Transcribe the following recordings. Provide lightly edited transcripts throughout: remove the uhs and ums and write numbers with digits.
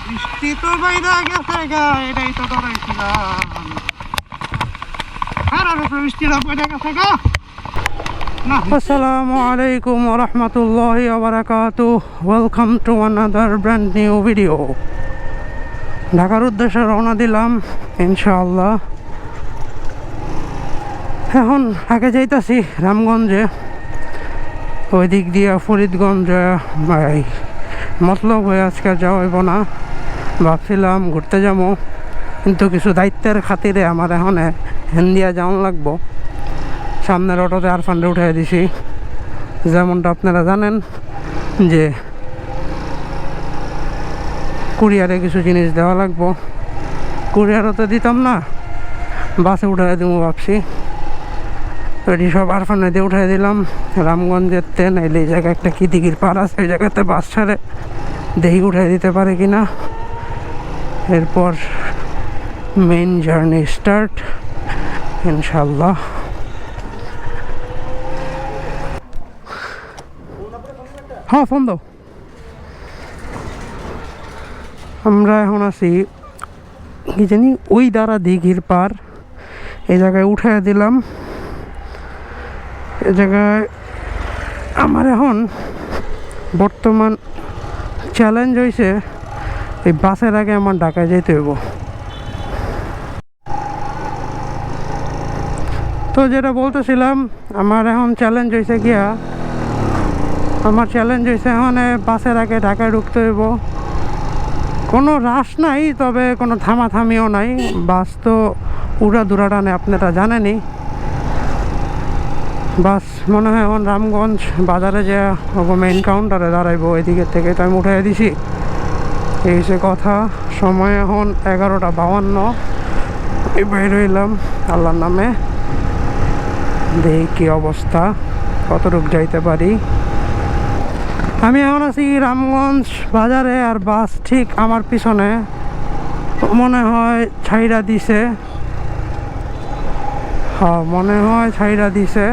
বৃষ্টি তো বাইরে গেছে গা, এটাই তো ধরেছিলাম। বৃষ্টিটা বাইরে গেছে গা। আসসালামু আলাইকুম ওয়া রাহমাতুল্লাহি ওয়া বারাকাতুহু। Welcome to another brand new video. ঢাকার উদ্দেশ্যে রওনা দিলাম ইনশাআল্লাহ। এখন আগে যাইতাছি রামগঞ্জে, ওই দিক দিয়ে ফরিদগঞ্জ মতলব হয়ে আজকে যাওয়া হইব না। ভাবছিলাম ঘুরতে যাবো, কিন্তু কিছু দায়িত্বের খাতিরে আমার এখন হেন্দিয়া যাওয়ান লাগবো। সামনের অটোতে আরফান্ডে উঠে দিছি। যেমনটা আপনারা জানেন যে কুরিয়ারে কিছু জিনিস দেওয়া লাগবো, কুরিয়ারও তো দিতাম না, বাসে উঠে দিব ভাবছি। এটি সব আরফানে দিয়ে উঠে দিলাম। রামগঞ্জের ট্রেন এলে এই জায়গায় একটা কিদিকির পাড় আছে, ওই জায়গাতে বাস ছাড়ে, দেখি উঠে দিতে পারে কিনা। এরপর মেইন জার্নি স্টার্ট ইনশাল্লাহ। হ্যাঁ, ফোন দাও। আমরা এখন আছি কি জানি ওই দ্বারা দিঘির পার, এই জায়গায় উঠে দিলাম। এ জায়গায় আমার এখন বর্তমান চ্যালেঞ্জ হয়েছে এই বাসের আগে আমার ঢাকায় যেতে হইব। তো যেটা বলতেছিলাম, আমার এখন চ্যালেঞ্জ হয়েছে গিয়া, আমার চ্যালেঞ্জ হয়েছে এখন বাসের আগে ঢাকায় ঢুকতে হইব। কোনো রাশ নাই, তবে কোনো থামাথামিও নাই। বাস তো উড়া দুরা টানে, আপনারা জানেনই। বাস মনে হয় এখন রামগঞ্জ বাজারে যে মেইন কাউন্টারে দাঁড়াইবো, এদিকে থেকে তো আমি উঠে দিছি। এই সে কথা। সময় এখন 11:52। এই বের হইলাম আল্লাহর নামে, দেখি কি অবস্থা, কতটুকু যাইতে পারি। আমি এখন আছি রামগঞ্জ বাজারে, আর বাস ঠিক আমার পিছনে মনে হয় ছাইরা দিছে। হ্যাঁ, মনে হয় ছাইরা দিছে।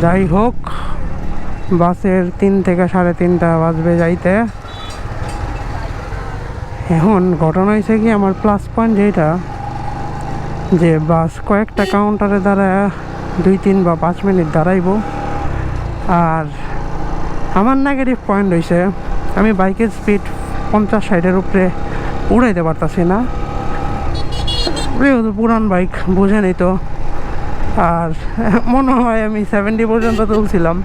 যাই হোক, বাসের 3 থেকে 3:30 বাজবে যাইতে। এখন ঘটনা হয়েছে কি, আমার প্লাস পয়েন্ট যেটা, যে বাস কয়েকটা কাউন্টারে দাঁড়ায় 2-3 বা 5 মিনিট দাঁড়াইব। আর আমার নেগেটিভ পয়েন্ট হয়েছে, আমি বাইকের স্পিড 50-60-এর উপরে উড়াইতে পারতাছি না। যেহেতু পুরান বাইক, বুঝেনি তো। আর মনে হয় আমি 70 পর্যন্ত তুলছিলাম।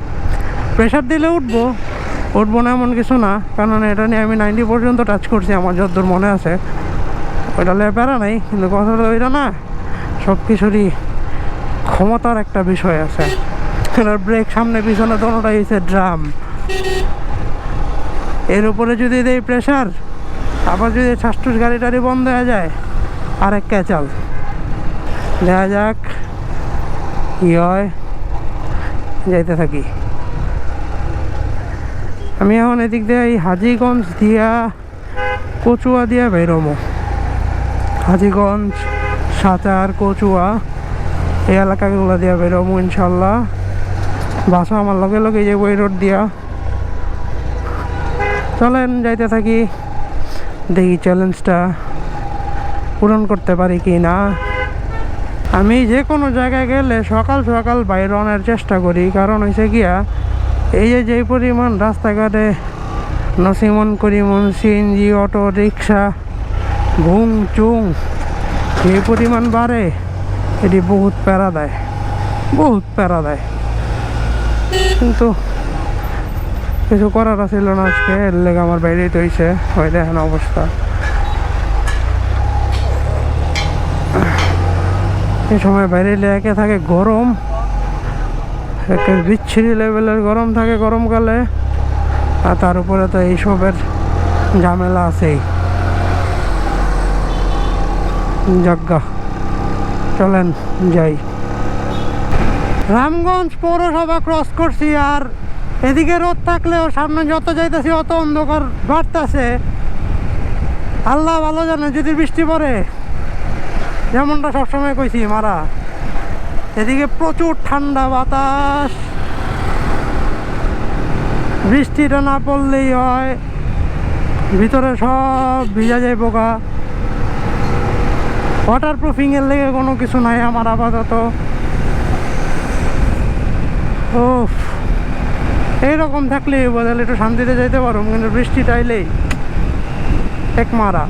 প্রেশার দিলে উঠবো না এমন কিছু না, কারণ এটা নিয়ে আমি 90 পর্যন্ত টাচ করছি, আমার যতদূর মনে আছে। ওইটা লে প্যারা নাই, কিন্তু কথাটা ওইটা না, সব কিছুরই ক্ষমতার একটা বিষয় আছে। ব্রেক সামনে পিছনে দোনোটাই হচ্ছে ড্রাম। এর উপরে যদি দেই প্রেশার, আবার যদি ঠাসঠুস গাড়ি টাড়ি বন্ধ হয়ে যায়, আরেক ক্যাচাল। দেখা যাক কি হয়, যাইতে থাকি। আমি এখন এদিক দিয়ে এই হাজীগঞ্জ দিয়া কচুয়া দিয়া বেরোবো। হাজীগঞ্জ, সাচার, কচুয়া এই এলাকাগুলো দিয়া বেরোবো ইনশাল্লাহ। বাসও আমার লগে লগে যাবো এই রোড দিয়া। চলেন যাইতে থাকি, দেখি চ্যালেঞ্জটা পূরণ করতে পারি কি না। আমি যে কোনো জায়গায় গেলে সকাল সকাল বাইরে আনার চেষ্টা করি, কারণ হয়েছে গিয়া এই যেই পরিমাণ রাস্তাঘাটে নসিমন করিমন সিএনজি অটো রিক্সা ঘুং চুং যে পরিমাণ বাড়ে, এটি বহুত প্যারা দেয়, বহুত প্যারা দেয়। কিন্তু কিছু করার ছিল না আজকে, এর লেগে আমার বাইরেই তো হয়েছে। হয় দেখেন অবস্থা। এই সময় বাইরে একে থাকে গরম, একে বিচ্ছিরি লেভেলের গরম থাকে গরমকালে, আর তার উপরে তো এইসবের ঝামেলা আছেই। যজ্ঞা, চলেন যাই। রামগঞ্জ পৌরসভা ক্রস করছি, আর এদিকে রোদ থাকলেও সামনে যত যাইতেছি অত অন্ধকার বাড়তেছে। আল্লাহ ভালো জানে যদি বৃষ্টি পড়ে, যেমনটা সবসময় কইছি মারা। এদিকে প্রচুর ঠান্ডা বাতাস, বৃষ্টিটা না পড়লেই হয়। ভিতরে সব ভিজা যায় পোকা। ওয়াটার প্রুফিং এর লেগে কোনো কিছু নাই আমার আপাতত। ও এইরকম থাকলে বদলে একটু শান্তিতে যাইতে পারো, কিন্তু বৃষ্টিটা আইলেই এক মারা।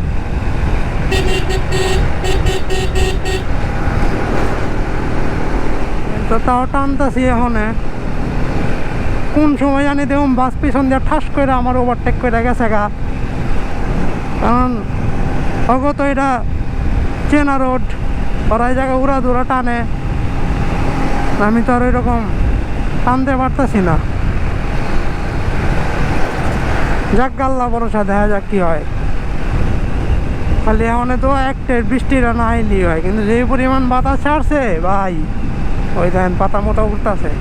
তো তাও টানতেছি এখন, কোন সময় জানি দেখুন বাস পিছন দিয়ে ঠাস করে আমার ওভারটেক করে গেছে গা। কারণ অগত এটা চেনা রোড, ওরা এই জায়গায় উড়া ধুরা টানে, আমি তো আর ওইরকম টানতে পারতেছি না। যাক গাল্লা ভরসা, দেখা যাক কি হয়। খালি এখন তো একটা বৃষ্টিটা না আইলি হয়, কিন্তু যে পরিমাণ বাতাস ছাড়ছে ভাই, ওই দেখেন পাতা মোটা উঠতেছে।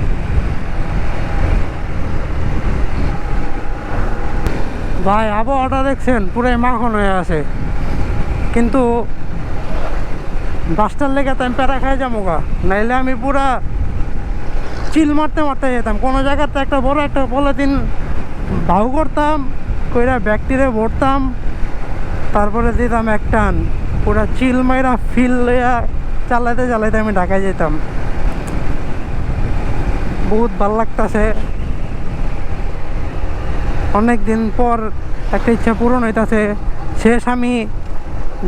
ভাই আবহাওয়াটা দেখছেন পুরাই মাখন হয়ে আছে, কিন্তু বাসটার লেগে তো আমি প্যারা খাই যাবো গা, নাইলে আমি পুরা চিল মারতে মারতে যেতাম। কোনো জায়গাতে একটা বড় একটা পলিথিন ভাউ করতাম, কইরা ব্যাগটিরে ভরতাম, তারপরে দিতাম এক টান, পুরা চিল মাইরা ফিল লইয়া চালাইতে চালাইতে আমি ঢাকায় যেতাম। বহুত ভাল লাগতেছে, অনেক দিন পর একটা ইচ্ছা পূরণ হইতাছে। শেষ আমি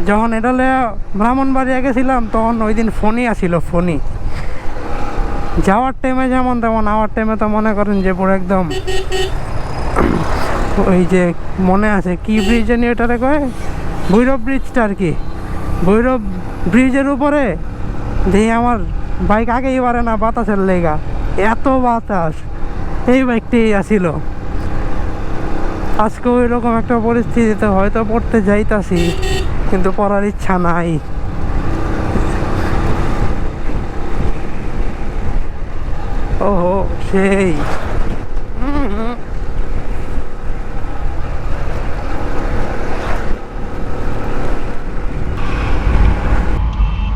যখন এটা ব্রাহ্মণবাড়িয়া গেছিলাম, তখন ওই দিন ফোনই আসিল। ফোনই যাওয়ার টাইমে যেমন তেমন, আওয়ার টাইমে তো মনে করেন যে পুরো একদম ওই যে মনে আছে কি ব্রিজ জানি ওটারে কয়, ভৈরব ব্রিজটা আর কি। ভৈরব ব্রিজের উপরে দিয়ে আমার বাইক আগেই পারে না বাতাসের লেগা, এত বাতাস। এই বাইকটি আসিল। আজকে ওই রকম একটা পরিস্থিতিতে হয়তো পড়তে যাইতাছি, কিন্তু পড়ার ইচ্ছা নাই। ওহো সেই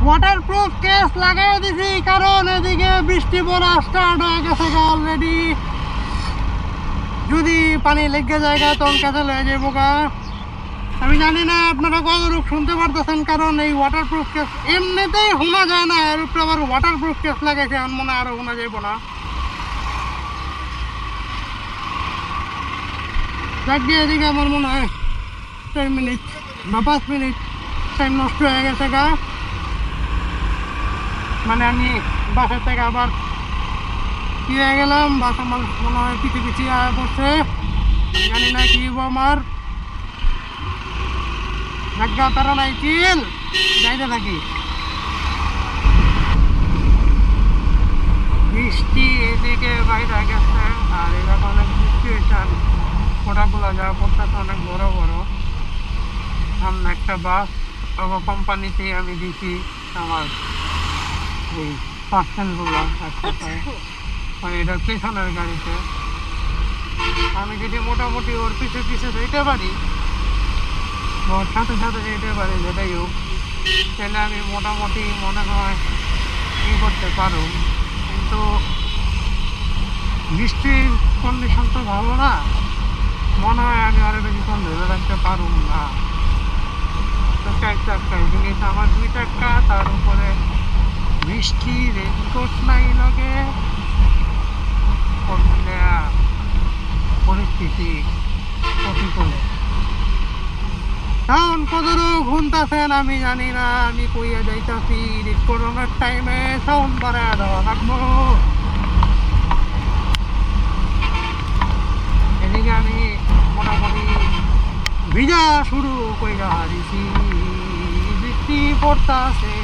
ওয়াটারপ্রুফ কেস লাগাই দিছি, কারণ এদিকে বৃষ্টি পড়া স্টার্ট হয়ে গেছে অলরেডি। যদি পানি লেগে জায়গা তখন ক্যান্সেল হয়ে যাবো গা। আমি জানি না আপনারা কতটুক শুনতে পারতেছেন, কারণ এই ওয়াটারপ্রুফ কেস এমনিতেই শোনা যায় না, এর উপরে আবার ওয়াটারপ্রুফ কেস লাগাইছে, এমন মনে হয় আরো শোনা যাইব না। যাক দিয়ে এদিকে আমার মনে হয় 4 মিনিট বা 5 মিনিট টাইম নষ্ট হয়ে গেছে গা। মানে আমি বাসার থেকে আবার কি হয়ে গেলাম, বাস আমার মনে হয় পিছিয়ে আয়া পড়ছে। জানি না কি আমার জায়গা তারা নাই, চিল যাইতে থাকি। বৃষ্টি এদিকে বাইরে গেছে, আর এরকম অনেক বৃষ্টি হয়েছে, ফোটাগুলো যা পড়তেছে অনেক বড় বড়। সামনে একটা বাস কোম্পানিতে আমি দিচ্ছি আমার এই পার্সেলগুলো একসাথে, মানে এটা পেছনের গাড়িতে। আমি যদি মোটামুটি ওর পিছে পিছে যেতে পারি, ওর সাথে সাথে যেতে পারি, যেটাই হোক, তাহলে আমি মোটামুটি মনে হয় ই করতে পারো। কিন্তু বৃষ্টির কন্ডিশন তো ভালো না, মনে হয় আমি আরো বেশিক্ষণ ধরে রাখতে পারব না। তো 4 চাক্কা জিনিস আমার 2 চাক্কা, তার উপরে বৃষ্টি, রেনকোট নাই লগে, পরিস্থিতি প্রতিকূল। এখন কতটুকু ঘুমতাছেন আমি জানি না, আমি কইয়া যাইতাছি করোনার টাইমে সাউন্ড বাড়ায় দেওয়া লাগবো। এদিকে আমি মোটামুটি ভিজা শুরু কইরা দিছি, বৃষ্টি পড়তাছে।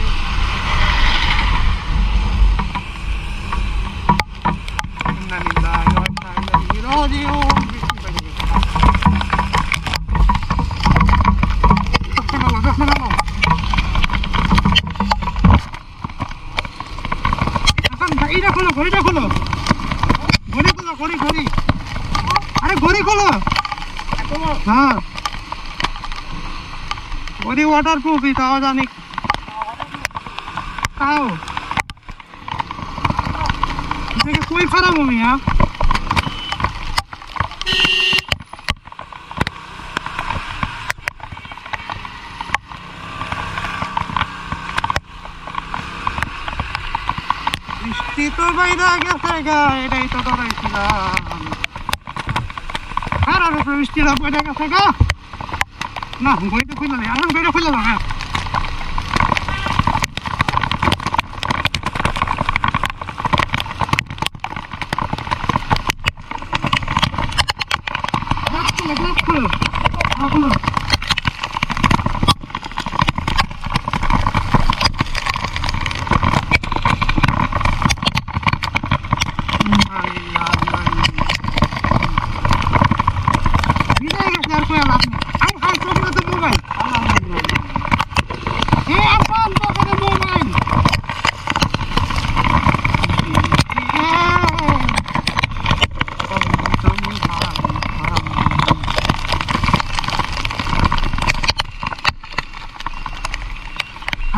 ঘড়িটা খোলো, ঘড়ি, আরে ঘড়ি খোলো। হ্যাঁ ঘড়ি ওয়াটারপ্রুফই, তাও জানি তাও কই খারাপ আমি। হ্যাঁ তো বাইরে গেছে গা, এটাই তো ধরাইছিলাম। আর আর বৃষ্টিটা পড়ে গেছে গা। না বইটা খুলে নেই, আমি বইটা খুলে দাও। হ্যাঁ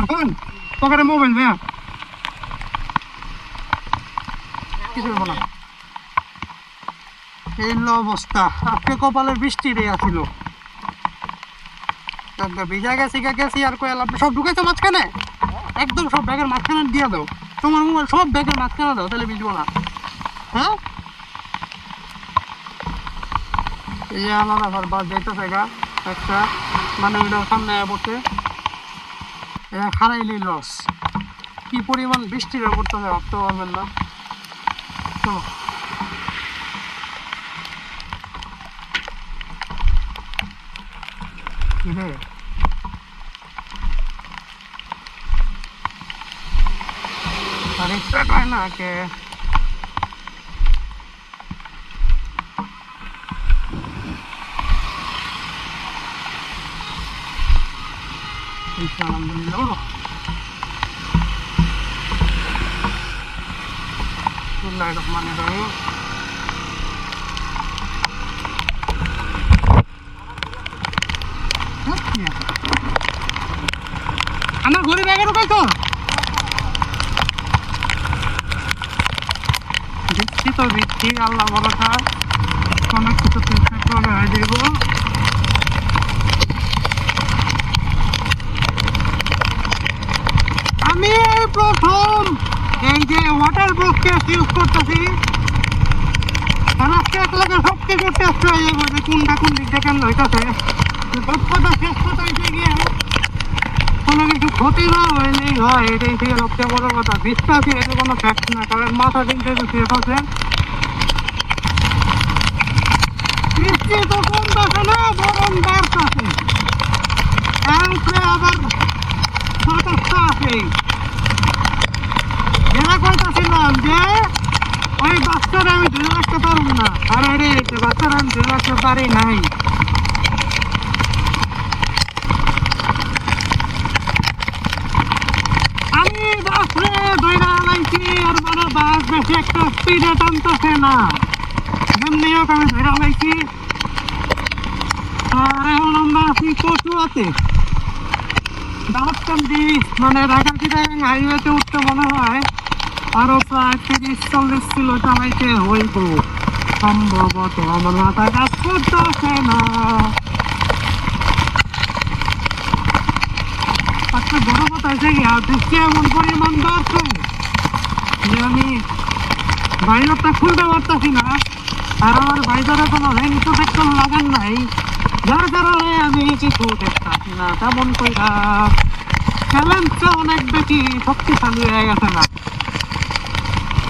এখন পকেটে মোবাইল ভাইয়া কিছু বলবো না। এই অবস্থা আজকে কপালে বৃষ্টি রে আছিল, ভিজা গেছি গেছি আর কয়াল আপনি সব ঢুকেছো মাঝখানে, একদম সব ব্যাগের মাঝখানে দিয়ে দাও, তোমার মোবাইল সব ব্যাগের মাঝখানে দাও, তাহলে ভিজবো না। হ্যাঁ এই যে আমার আবার বাস যাইতেছে গা একটা, মানে ওইটার সামনে পড়ছে হারাইলি লস। কি পরিমাণ বৃষ্টির পড়তেছে ভাবতে পারবেন না। চলো রে আরেকটা পায় না কে আলহামদুলিল্লাহ। রহমানির রহিম। আমার ঘরে ব্যাগে ঢুকাই তো দিচ্ছি তো দিচ্ছি, আল্লাহ ভরসা অনেক কিছু চেষ্টা করে হয়ে দিব। আমি প্রথম এই যে ওয়াটার প্রুফ কেস ইউজ করতেছি, আজকে এক লাগে সব কিছু টেস্ট হয়ে যাবে যে কোনটা কোন দিক থেকে হইতেছে। কথা শেষ কথা হইতে গিয়ে কোনো কিছু ক্ষতি না হইলেই হয়, এটাই থেকে সবচেয়ে বড় কথা। বিশ্বাসী এটা কোনো ফ্যাক্ট না, কারণ মাথা দিনটা সেফ আছে। বৃষ্টি তো কমতেছে না, বরং বাড়তেছে, আবার সতর্কতা আছে। যেটা কইতেছিলাম যে ওই বাচ্চারা আমি ধরে রাখতে পারবো না, আরে রে বাচ্চারা আমি ধরে রাখতে পারি নাই। আমি বাসে ধরে লাইছি আর মানে বাস বেশি একটা স্পিডে টানতেছে না, এমনি হোক আমি ধরে লাইছি। আর এখন আমরা আছি কচুয়াতে, দাঁড়াতাম ব্রিজ, মানে ঢাকা চিটাগাং হাইওয়েতে উঠতে মনে হয় আরো প্রায় 30-40 কিলো চালাইতে হইব সম্ভবত, আমার মাথা কাজ করতেছে না। একটা বড় কথা হয়েছে কি, আর বৃষ্টি এমন পরিমাণ বাড়ছে যে আমি বাইরটা খুলতে পারতেছি না, আর আমার বাইরে কোনো রেন প্রোটেকশন লাগান নাই, যার কারণে আমি কিছু দেখতেছি না তেমন কইরা। চ্যালেঞ্জটা অনেক বেশি শক্তিশালী হয়ে গেছে না,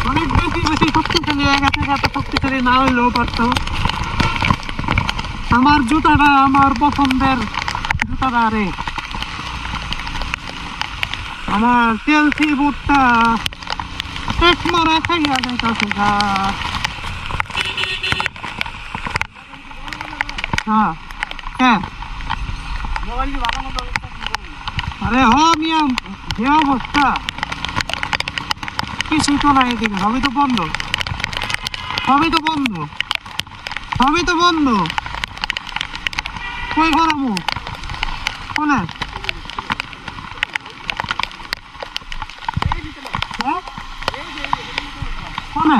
অনেক বেশি শক্তিশালী হয়ে গেছে, এত শক্তিশালী না হইলেও পারত। আমার জুতাটা আমার পছন্দের জুতাটা রে, আমার চেলসি বুটটা এক মারা খাইয়া যাইতেছে। হ্যাঁ হ্যাঁ আরে হ মিয়া, যে অবস্থা কিছুই তো নাই এদিকে, সবই তো বন্ধ, সবই তো বন্ধ, সবই তো বন্ধ। কই করাবো কোনে? কোনে?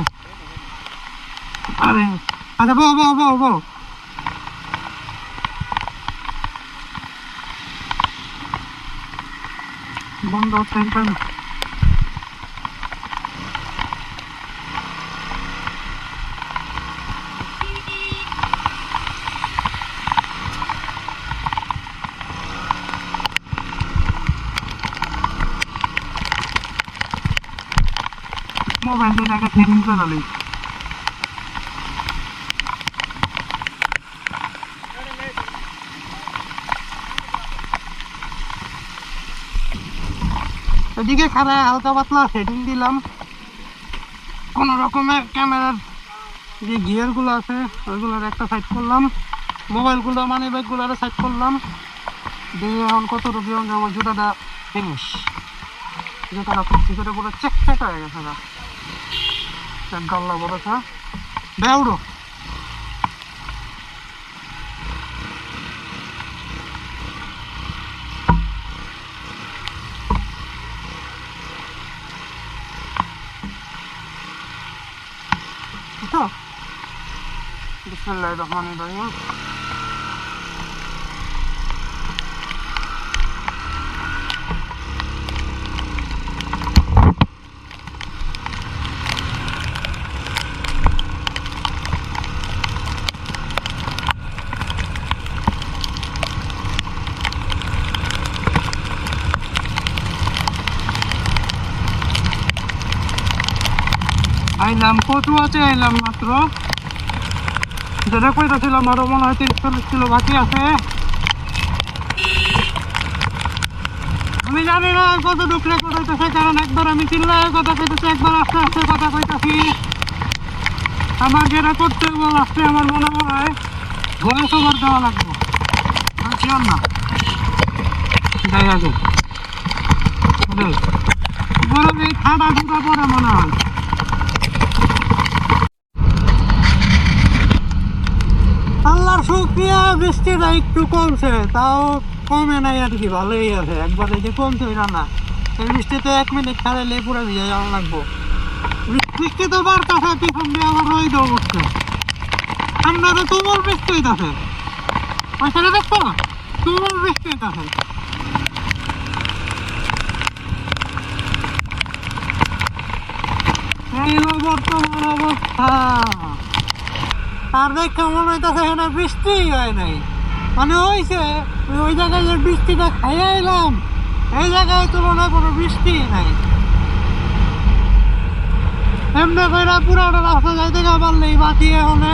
আরে আচ্ছা বো বো বো বো বন্ধ মোবাইল দিয়ে তাকে সেটিং করালি। এদিকে খারাপ হালকা পাতলা সেটিং দিলাম, কোনো রকমের ক্যামেরার যে গিয়ারগুলো আছে ওইগুলোর একটা সাইড করলাম, মোবাইলগুলো মানি ব্যাগগুলোর সাইড করলাম দিয়ে এখন কতটুকু আমার জুতাটা ফিনিশ। জুতাটা ফুটছি করে পুরো চেক হয়ে গেছে না, গাল্লা বড়টা বেউড়ো। বিসমিল্লাহির রহমানির রহিম। আইলাম কচুয়াতে আইলাম মাত্র, যেটা কইতাছিলাম আরো মনে হয় 30-40 কিলো বাকি আছে। আমি জানি না কত ঢুকলে কইতেছে, কারণ একবার আমি চিল্লায় কথা কইতেছি, একবার আস্তে আস্তে কথা কইতাছি। আমার যেটা করতে আসছে আমার মনে হয় ভয়েস ওভার দেওয়া লাগবে, আমি শিওর না। যাই আগে বরং এই ঠান্ডা ঢুকা পরে মনে হয়। আল্লাহর শুকরিয়া বৃষ্টিটা একটু কমছে, তাও কমে নাই আর কি, ভালোই আছে। একবার এই যে কমছে ওইটা না, এই বৃষ্টিতে 1 মিনিট খারাইলে পুরো ভিজে যাওয়া লাগবো। বৃষ্টি তো বাড়তেছে, পিছন দিয়ে আবার রোদ উঠছে, আমরা তো তুমুল বৃষ্টি হইতেছে। ওই সাইডে দেখছো তুমুল বৃষ্টি হইতেছে। এই হলো বর্তমান অবস্থা। আর দেখে মনে হইতেছে এখানে বৃষ্টি হয় নাই, মানে হয়েছে ওই জায়গায় যে বৃষ্টিটা খাইয়া এলাম, এই জায়গায় তুলনায় কোনো বৃষ্টি নাই। এমনি করে পুরাটা রাস্তা যাইতে গা পারলেই বাকি এখানে।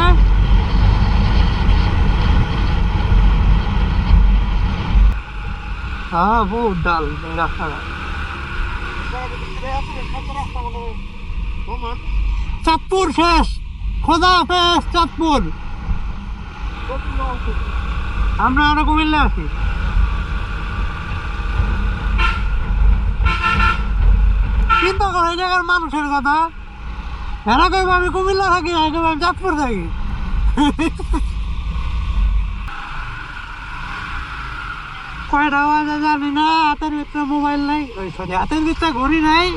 হ্যাঁ বহুত ডাল রাস্তাটা। চাঁদপুর শেষ, খোদা হাফেজ চাঁদপুর। আমরা আরো কুমিল্লা আছি। চিন্তা করো এই জায়গার মানুষের কথা, এরা কেউ আমি কুমিল্লা থাকি, কেউ আমি চাঁদপুর থাকি। কয়টা বাজে জানি না, হাতের ভিতরে মোবাইল নাই, ওই সরি হাতের ভিতরে ঘড়ি নাই,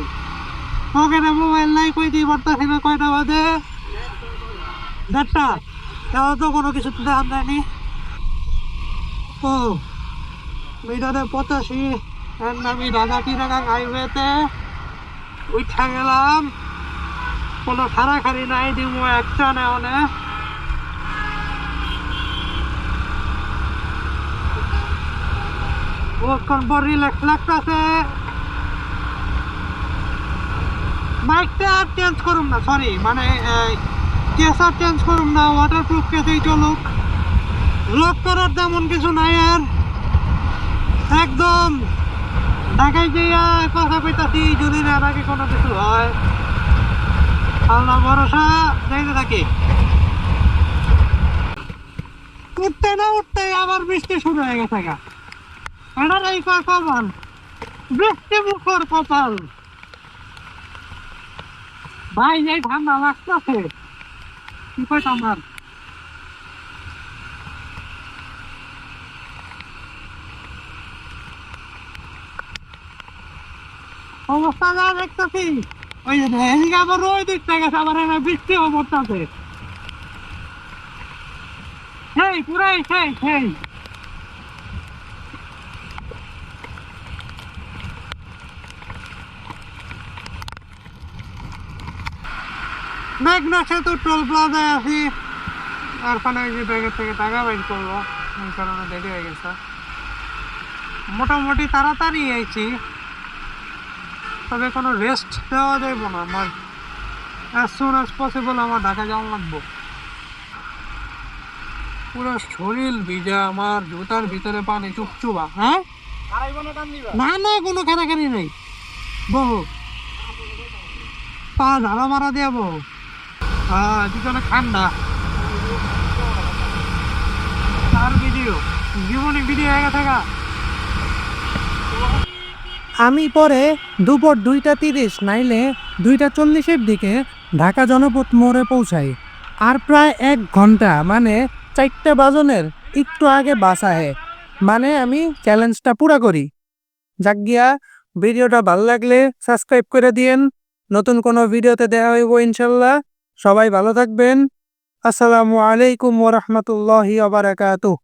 পকেটে মোবাইল নাই, কইতেই পারতাছি না কয়টা বাজে। 1:30, তাও তো কোনো কিছু ধ্যান দেয়নি। ও মিটারে 85, আমি ঢাকা হাইওয়েতে উঠা গেলাম, কোনো খাড়াখাড়ি নাই, দিব একটা নেওয়া। ওখান পর রিল্যাক্স লাগতেছে। বাইকটা আর চেঞ্জ করুম না, সরি মানে কেস আর চেঞ্জ করুম না, ওয়াটারপ্রুফ কেসেই চলুক, লক করার তেমন কিছু নাই। আর একদম ঢাকায় গিয়া কথা কইতাছি, যদি না নাকি কোনো কিছু হয় আল্লাহ ভরসা যাইতে থাকি। উঠতে না উঠতে আবার বৃষ্টি শুরু হয়ে গেছে গা, এটার এই কপাল, বৃষ্টি মুখর কপাল। ভাই এই ঠান্ডা লাগতেছে, কি কইতাম আর। অবস্থা যা দেখতেছি, ওই যে এদিকে আবার ওই দিকটা গেছে, আবার এখানে বৃষ্টিও পড়তেছে। সেই পুরাই সেই মেঘনা সেতু টোল প্লাজায় আছি। আর ওখানে ওই যে ব্যাগের থেকে টাকা বাইর করবো, এই কারণে দেরি হয়ে গেছে। মোটামুটি তাড়াতাড়ি আইছি, তবে কোনো রেস্ট দেওয়া যাইব না, আমার as soon as possible আমার ঢাকা যাওয়া লাগবো। পুরো শরীর ভিজা, আমার জুতার ভিতরে পানি চুপচুপা। হ্যাঁ, না না, কোনো খানাখানি নেই, বহু পা ঝাড়া মারা দিয়া বহু। হ্যাঁ, এদিকে ঠান্ডা। আর ভিডিও, জীবনে ভিডিও হয়ে থাকা। আমি পরে দুপুর 2টা 30 নাইলে 2টা 40-এর দিকে ঢাকা জনপথ মোড়ে পৌঁছাই। আর প্রায় 1 ঘন্টা, মানে 4টে বাজনের একটু আগে বাস আহে। মানে আমি চ্যালেঞ্জটা পুরা করি। যাক গিয়া, ভিডিওটা ভালো লাগলে সাবস্ক্রাইব করে দিয়েন। নতুন কোনো ভিডিওতে দেখা হইব ইনশাল্লাহ। সবাই ভালো থাকবেন। আসসালামু আলাইকুম ওয়া রাহমাতুল্লাহি ওয়া বারাকাতুহু।